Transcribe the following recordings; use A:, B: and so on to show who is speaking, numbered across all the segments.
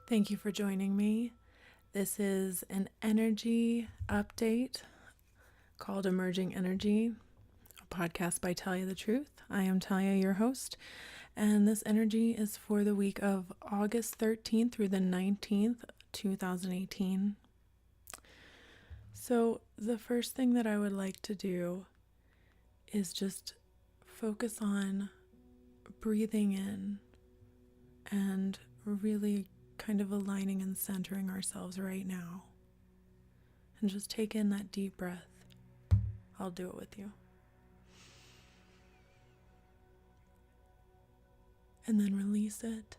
A: Thank you for joining me. This is an energy update called Emerging Energy, a podcast by Tell You the Truth. I am Talia, your host, and this energy is for the week of August 13th through the 19th, 2018. So the first thing that I would like to do is just focus on breathing in and really kind of aligning and centering ourselves right now. And just take in that deep breath. I'll do it with you. And then release it.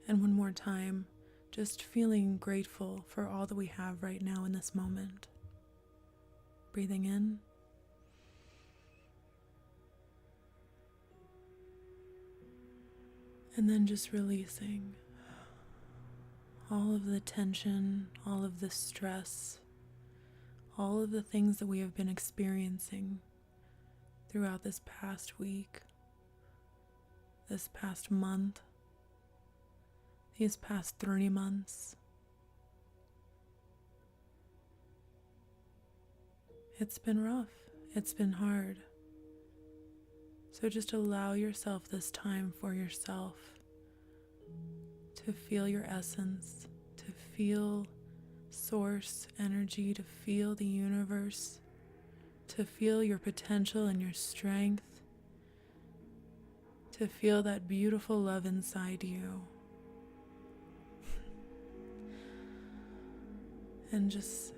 A: And one more time, just feeling grateful for all that we have right now in this moment. Breathing in. And then just releasing all of the tension, all of the stress, all of the things that we have been experiencing throughout this past week, this past month, these past 30 months. It's been rough. It's been hard. So just allow yourself this time for yourself to feel your essence, to feel source energy, to feel the universe, to feel your potential and your strength, to feel that beautiful love inside you. And just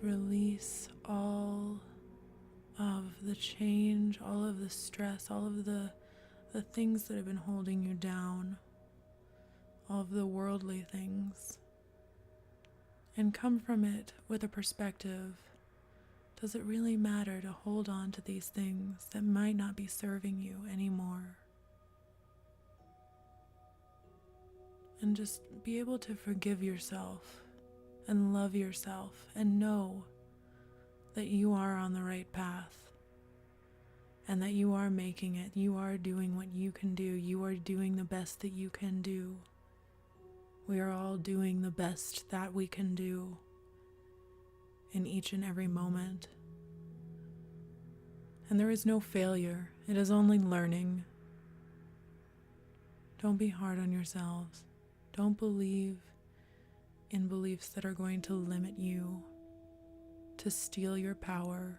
A: release all of the change, all of the stress, all of the things that have been holding you down, all of the worldly things, and come from it with a perspective. Does it really matter to hold on to these things that might not be serving you anymore? And just be able to forgive yourself and love yourself and know that you are on the right path and that you are making it. You are doing what you can do. You are doing the best that you can do. We are all doing the best that we can do in each and every moment. And there is no failure. It is only learning. Don't be hard on yourselves. Don't believe in beliefs that are going to limit you, to steal your power.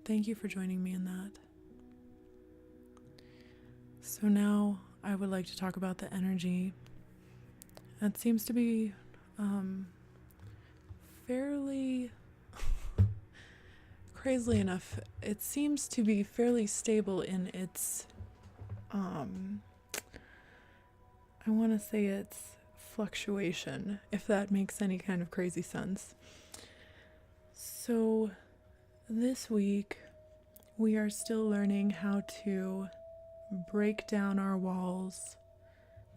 A: Thank you for joining me in that. So now I would like to talk about the energy. It seems to be fairly, crazily enough, it seems to be fairly stable in its, I want to say its fluctuation, if that makes any kind of crazy sense. So this week, we are still learning how to break down our walls.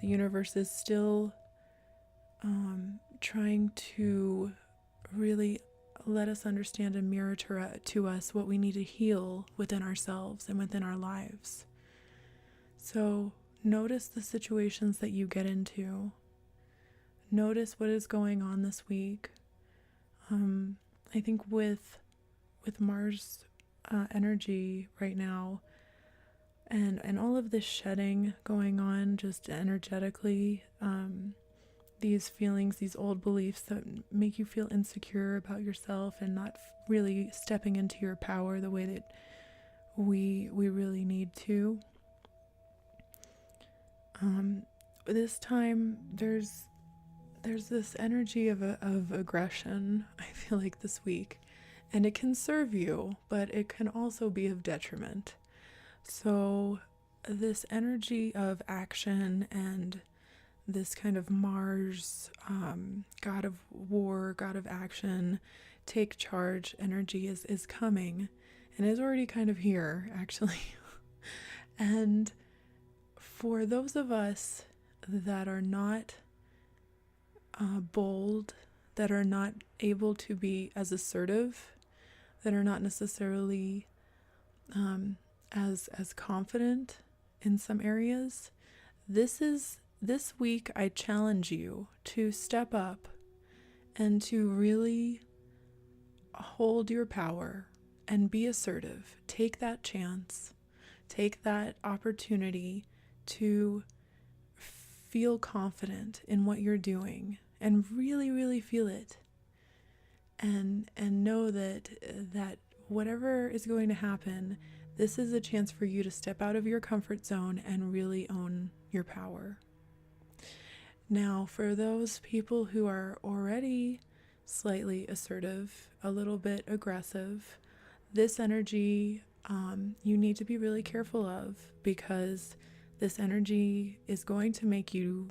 A: The universe is still trying to really let us understand and mirror to us what we need to heal within ourselves and within our lives. So notice the situations that you get into. Notice what is going on this week. I think with Mars energy right now, and all of this shedding going on just energetically, these feelings, these old beliefs that make you feel insecure about yourself and not really stepping into your power the way that we really need to. This time there's this energy of aggression, I feel like, this week, and it can serve you, but it can also be of detriment. So this energy of action and this kind of Mars, god of war, god of action, take charge energy is coming and is already kind of here, actually. And for those of us that are not bold, that are not able to be as assertive, that are not necessarily as confident in some areas, this week I challenge you to step up and to really hold your power and be assertive. Take that chance. Take that opportunity to feel confident in what you're doing and really, really feel it. And know that whatever is going to happen, this is a chance for you to step out of your comfort zone and really own your power. Now, for those people who are already slightly assertive, a little bit aggressive, this energy you need to be really careful of, because this energy is going to make you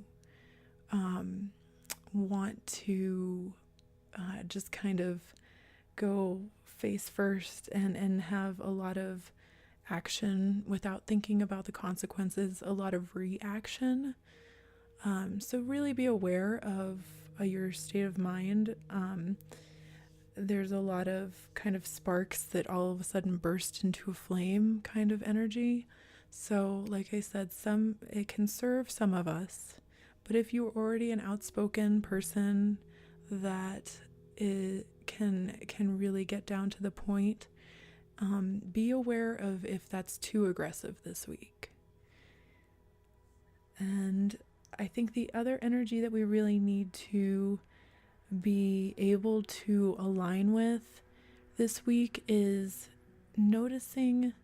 A: want to just kind of go face first and have a lot of action without thinking about the consequences, a lot of reaction. So really be aware of your state of mind. There's a lot of kind of sparks that all of a sudden burst into a flame kind of energy. So like I said, it can serve some of us, but if you're already an outspoken person that can really get down to the point, be aware of if that's too aggressive this week. And I think the other energy that we really need to be able to align with this week is noticing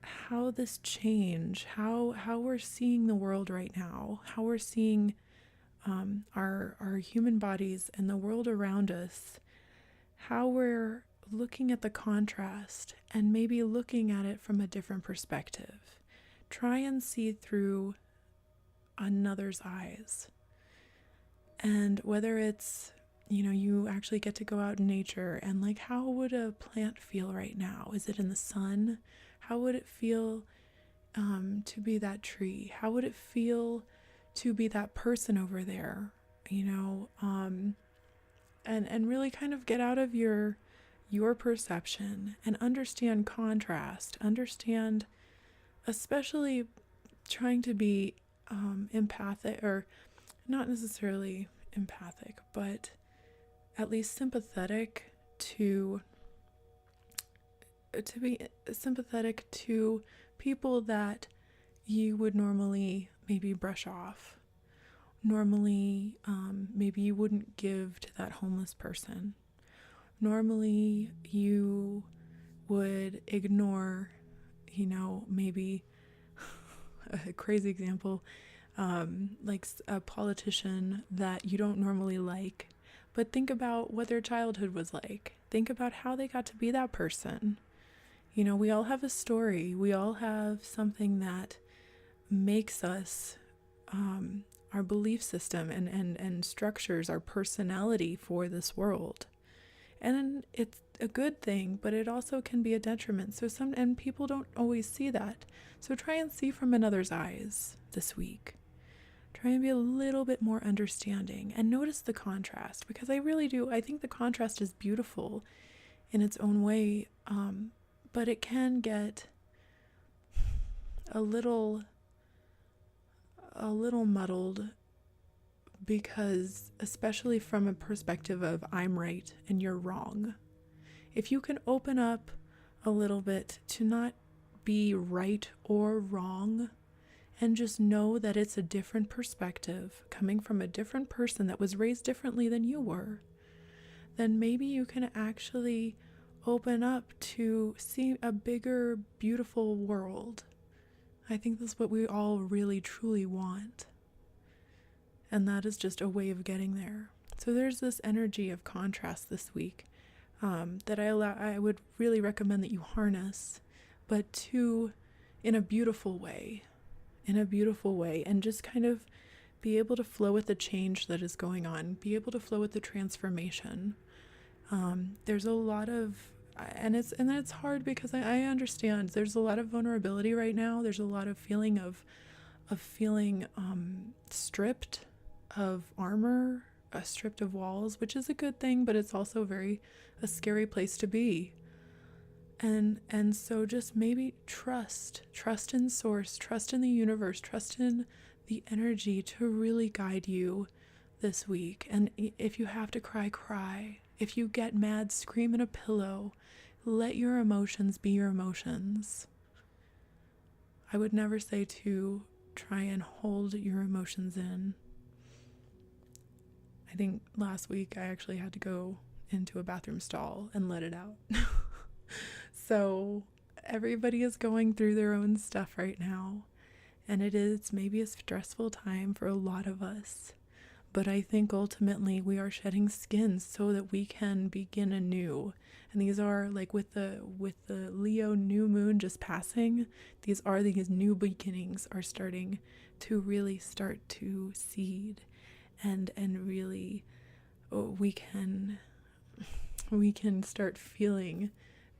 A: how this change, how we're seeing the world right now, how we're seeing our human bodies and the world around us, how we're looking at the contrast and maybe looking at it from a different perspective. Try and see through another's eyes. And whether it's, you actually get to go out in nature and like, how would a plant feel right now? Is it in the sun? How would it feel to be that tree? How would it feel to be that person over there? And really kind of get out of your perception and understand contrast, understand, especially trying to be empathic, or not necessarily empathic, but at least sympathetic to be sympathetic to people that you would normally maybe brush off. Normally, maybe you wouldn't give to that homeless person. Normally, you would ignore, maybe a crazy example, like a politician that you don't normally like, but think about what their childhood was like. Think about how they got to be that person. We all have a story. We all have something that makes us, our belief system and structures our personality for this world. And it's a good thing, but it also can be a detriment. And people don't always see that. So try and see from another's eyes this week. Try and be a little bit more understanding and notice the contrast, because I really do. I think the contrast is beautiful in its own way, but it can get a little muddled, because especially from a perspective of I'm right and you're wrong. If you can open up a little bit to not be right or wrong, and just know that it's a different perspective coming from a different person that was raised differently than you were, then maybe you can actually open up to see a bigger, beautiful world. I think that's what we all really, truly want. And that is just a way of getting there. So there's this energy of contrast this week that I would really recommend that you harness, but to in a beautiful way, and just kind of be able to flow with the change that is going on, be able to flow with the transformation. There's a lot of, and it's hard because I understand there's a lot of vulnerability right now. There's a lot of feeling of feeling stripped of armor, stripped of walls, which is a good thing, but it's also a scary place to be. And so just maybe trust in source, trust in the universe, trust in the energy to really guide you this week. And if you have to cry, cry. If you get mad, scream in a pillow. Let your emotions be your emotions. I would never say to try and hold your emotions in. I think last week I actually had to go into a bathroom stall and let it out. So everybody is going through their own stuff right now, and it is maybe a stressful time for a lot of us. But I think ultimately we are shedding skin so that we can begin anew. And these are like with the Leo new moon just passing, these new beginnings are starting to really start to seed, and really we can start feeling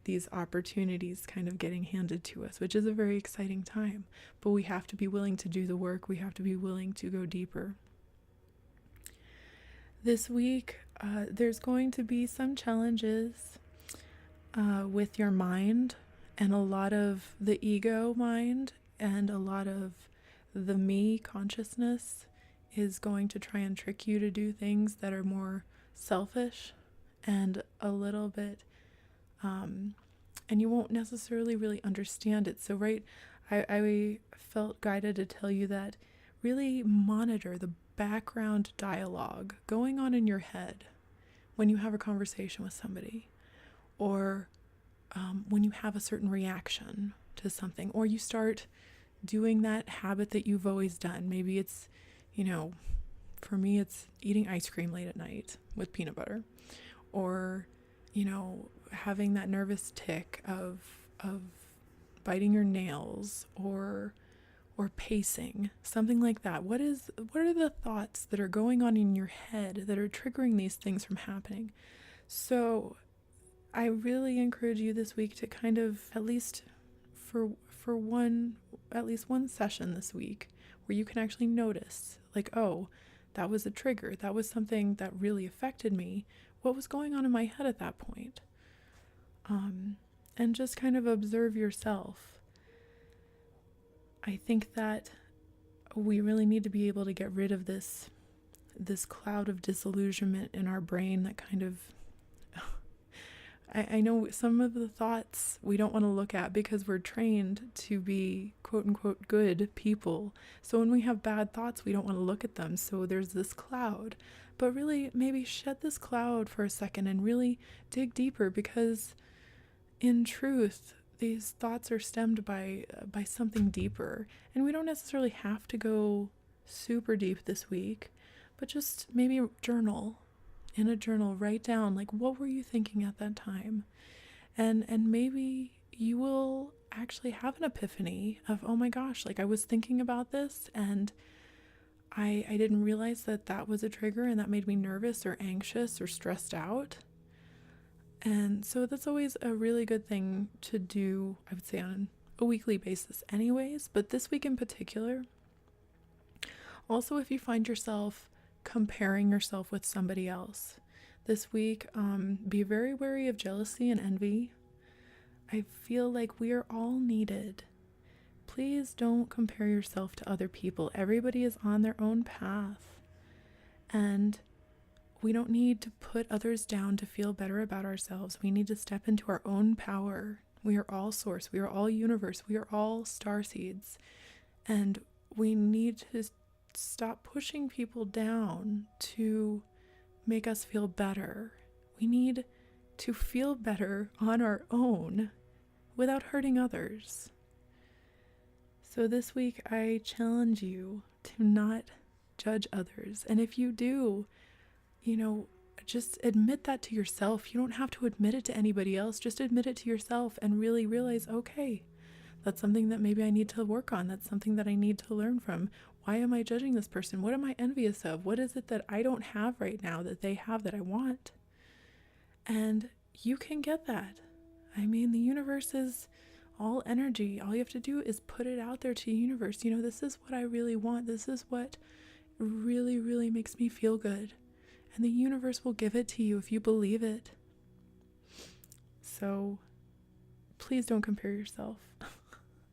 A: these opportunities kind of getting handed to us, which is a very exciting time. But we have to be willing to do the work. We have to be willing to go deeper. This week, there's going to be some challenges with your mind, and a lot of the ego mind and a lot of the me consciousness is going to try and trick you to do things that are more selfish and a little bit and you won't necessarily really understand it. So I felt guided to tell you that really monitor the background dialogue going on in your head when you have a conversation with somebody, or when you have a certain reaction to something, or you start doing that habit that you've always done. Maybe it's, for me, it's eating ice cream late at night with peanut butter, or, having that nervous tick of biting your nails, or pacing, something like that. What are the thoughts that are going on in your head that are triggering these things from happening? So I really encourage you this week to kind of, at least for one session this week, where you can actually notice, like, oh, that was a trigger. That was something that really affected me. What was going on in my head at that point? And just kind of observe yourself. I think that we really need to be able to get rid of this cloud of disillusionment in our brain that kind of, I know some of the thoughts we don't want to look at because we're trained to be quote unquote good people. So when we have bad thoughts, we don't want to look at them. So there's this cloud. But really, maybe shed this cloud for a second and really dig deeper, because in truth, these thoughts are stemmed by something deeper. And we don't necessarily have to go super deep this week, but just maybe journal. In a journal, write down, like, what were you thinking at that time? And maybe you will actually have an epiphany of, oh my gosh, like, I was thinking about this and I didn't realize that was a trigger, and that made me nervous or anxious or stressed out. And so that's always a really good thing to do, I would say, on a weekly basis anyways, but this week in particular. Also, if you find yourself comparing yourself with somebody else this week, be very wary of jealousy and envy. I feel like we are all needed. Please don't compare yourself to other people. Everybody is on their own path, and we don't need to put others down to feel better about ourselves. We need to step into our own power. We are all source. We are all universe. We are all star seeds, and we need to stop pushing people down to make us feel better. We need to feel better on our own without hurting others. So this week, I challenge you to not judge others. And if you do, just admit that to yourself. You don't have to admit it to anybody else. Just admit it to yourself and really realize, okay, That's something that maybe I need to work on. That's something that I need to learn from. Why am I judging this person? What am I envious of? What is it that I don't have right now that they have that I want? And you can get that. I mean, the universe is all energy. All you have to do is put it out there to the universe. This is what I really want. This is what really, really makes me feel good. And the universe will give it to you if you believe it. So please don't compare yourself.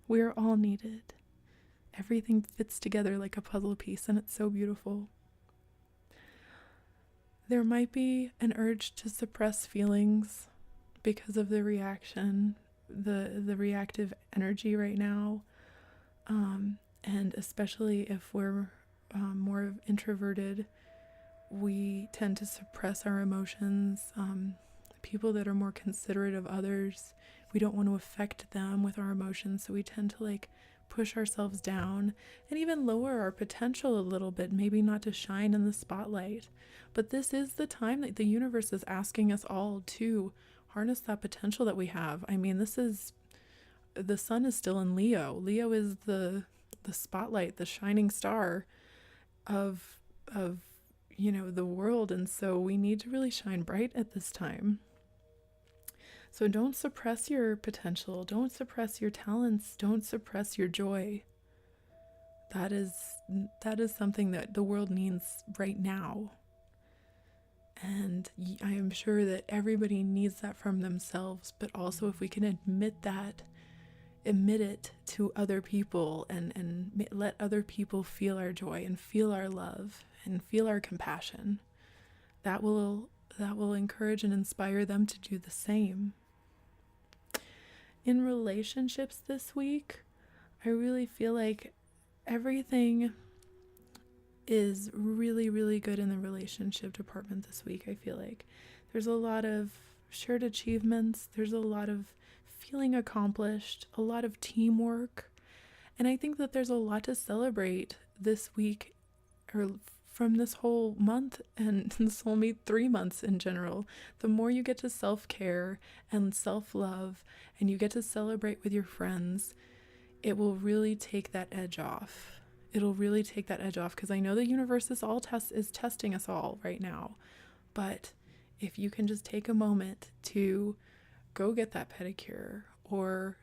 A: We are all needed. Everything fits together like a puzzle piece, and it's so beautiful. There might be an urge to suppress feelings because of the reaction, the reactive energy right now. And especially if we're more introverted, we tend to suppress our emotions. People that are more considerate of others, we don't want to affect them with our emotions, so we tend to push ourselves down and even lower our potential a little bit, maybe not to shine in the spotlight. But this is the time that the universe is asking us all to harness that potential that we have. I mean, the sun is still in Leo. Leo is the spotlight, the shining star of the world, and so we need to really shine bright at this time. So don't suppress your potential, don't suppress your talents, don't suppress your joy. That is something that the world needs right now. And I am sure that everybody needs that from themselves, but also if we can admit it to other people and let other people feel our joy and feel our love and feel our compassion, that will encourage and inspire them to do the same. In relationships this week, I really feel like everything is really, really good in the relationship department this week. I feel like there's a lot of shared achievements, there's a lot of feeling accomplished, a lot of teamwork, and I think that there's a lot to celebrate this week, or from this whole month, and this whole 3 months in general. The more you get to self-care and self-love, and you get to celebrate with your friends, it will really take that edge off. It'll really take that edge off, because I know the universe is testing us all right now. But if you can just take a moment to go get that pedicure, or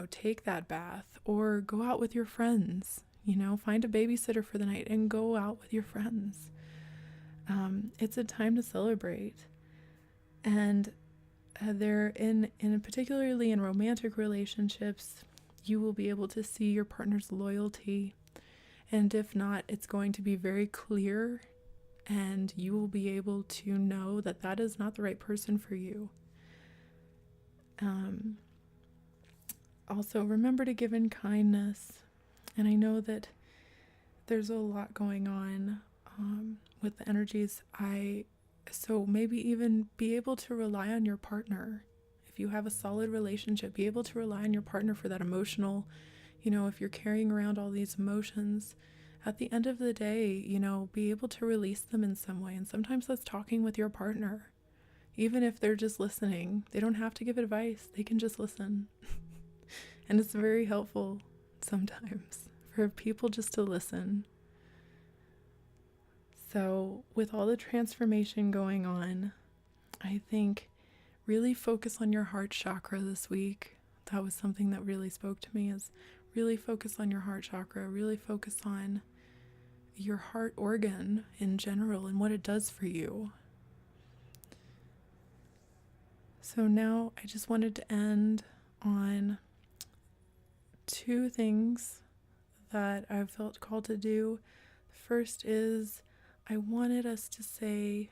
A: take that bath, or go out with your friends, find a babysitter for the night and go out with your friends. It's a time to celebrate. And particularly in romantic relationships, you will be able to see your partner's loyalty. And if not, it's going to be very clear, and you will be able to know that that is not the right person for you. Also, remember to give in kindness. And I know that there's a lot going on with the energies. So maybe even be able to rely on your partner. If you have a solid relationship, be able to rely on your partner for that emotional, if you're carrying around all these emotions, at the end of the day, be able to release them in some way. And sometimes that's talking with your partner. Even if they're just listening, they don't have to give advice. They can just listen. And it's very helpful sometimes for people just to listen. So with all the transformation going on, I think really focus on your heart chakra this week. That was something that really spoke to me, is really focus on your heart chakra, really focus on your heart organ in general and what it does for you. So now I just wanted to end on 2 things that I felt called to do. The first is I wanted us to say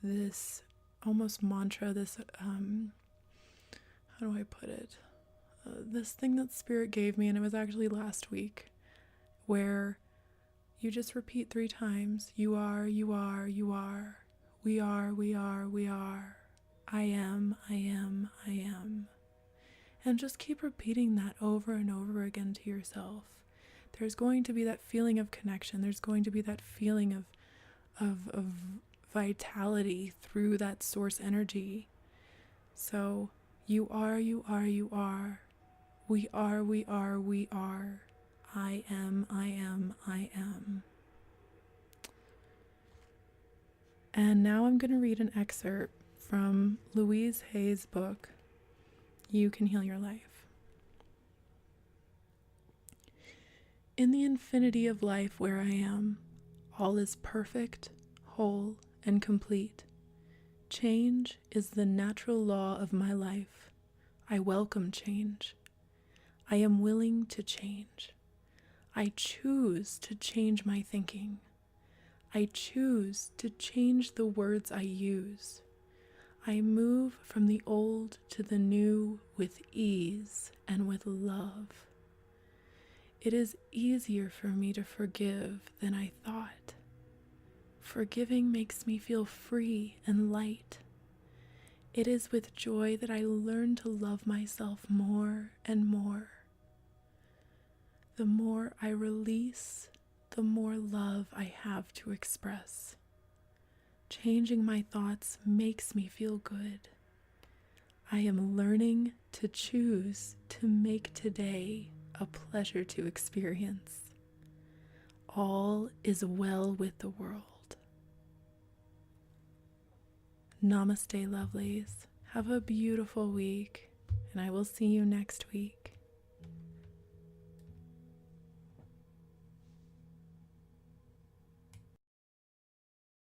A: this almost mantra, this, how do I put it? This thing that Spirit gave me, and it was actually last week, where you just repeat 3 times. You are, you are, you are. We are, we are, we are. I am, I am, I am. And just keep repeating that over and over again to yourself. There's going to be that feeling of connection. There's going to be that feeling of vitality through that source energy. So you are, you are, you are. We are, we are, we are. I am, I am, I am. And now I'm going to read an excerpt from Louise Hay's book, You Can Heal Your Life. In the infinity of life where I am, all is perfect, whole, and complete. Change is the natural law of my life. I welcome change. I am willing to change. I choose to change my thinking. I choose to change the words I use. I move from the old to the new with ease and with love. It is easier for me to forgive than I thought. Forgiving makes me feel free and light. It is with joy that I learn to love myself more and more. The more I release, the more love I have to express. Changing my thoughts makes me feel good. I am learning to choose to make today a pleasure to experience. All is well with the world. Namaste, lovelies. Have a beautiful week, and I will see you next week.